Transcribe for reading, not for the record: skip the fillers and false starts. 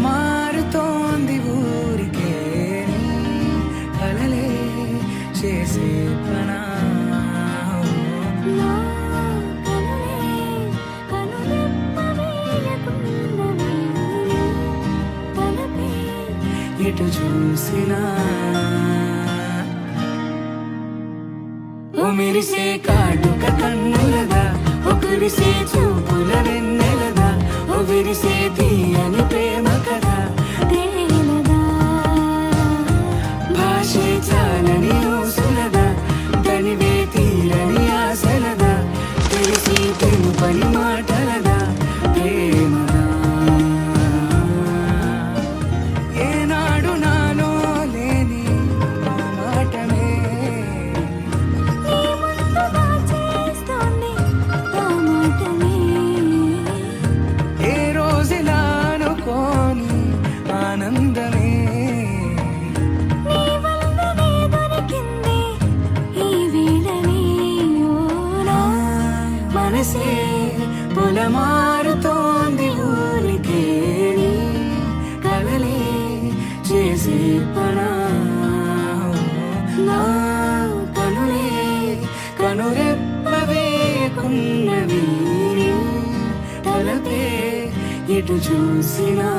మారుతోంది ఊరికే కలలే చేసే పనా ఎటు చూసినా ఓ మెరిసే కాటుక కన్నులదా ఓ కురిసే చూపుల వెన్నెలదా ఓ విరిసే తీయని ప్రేమ కదా తేలదా భాషే చాలని ఊసులదా తనివే తీరని ఆశలదా తెలిసి తెలుపని మాటలదా ప్రేమదా ఏనాడు నాలో లేని మాటమే ఏ రోజులా అనుకోని ఆనందమే మనసే పొలమారుతోంది ఊరికే కలలే చేసే పనా నా కనులే కనురెప్పవేకున్నవి తలపే ఎటు చూసినా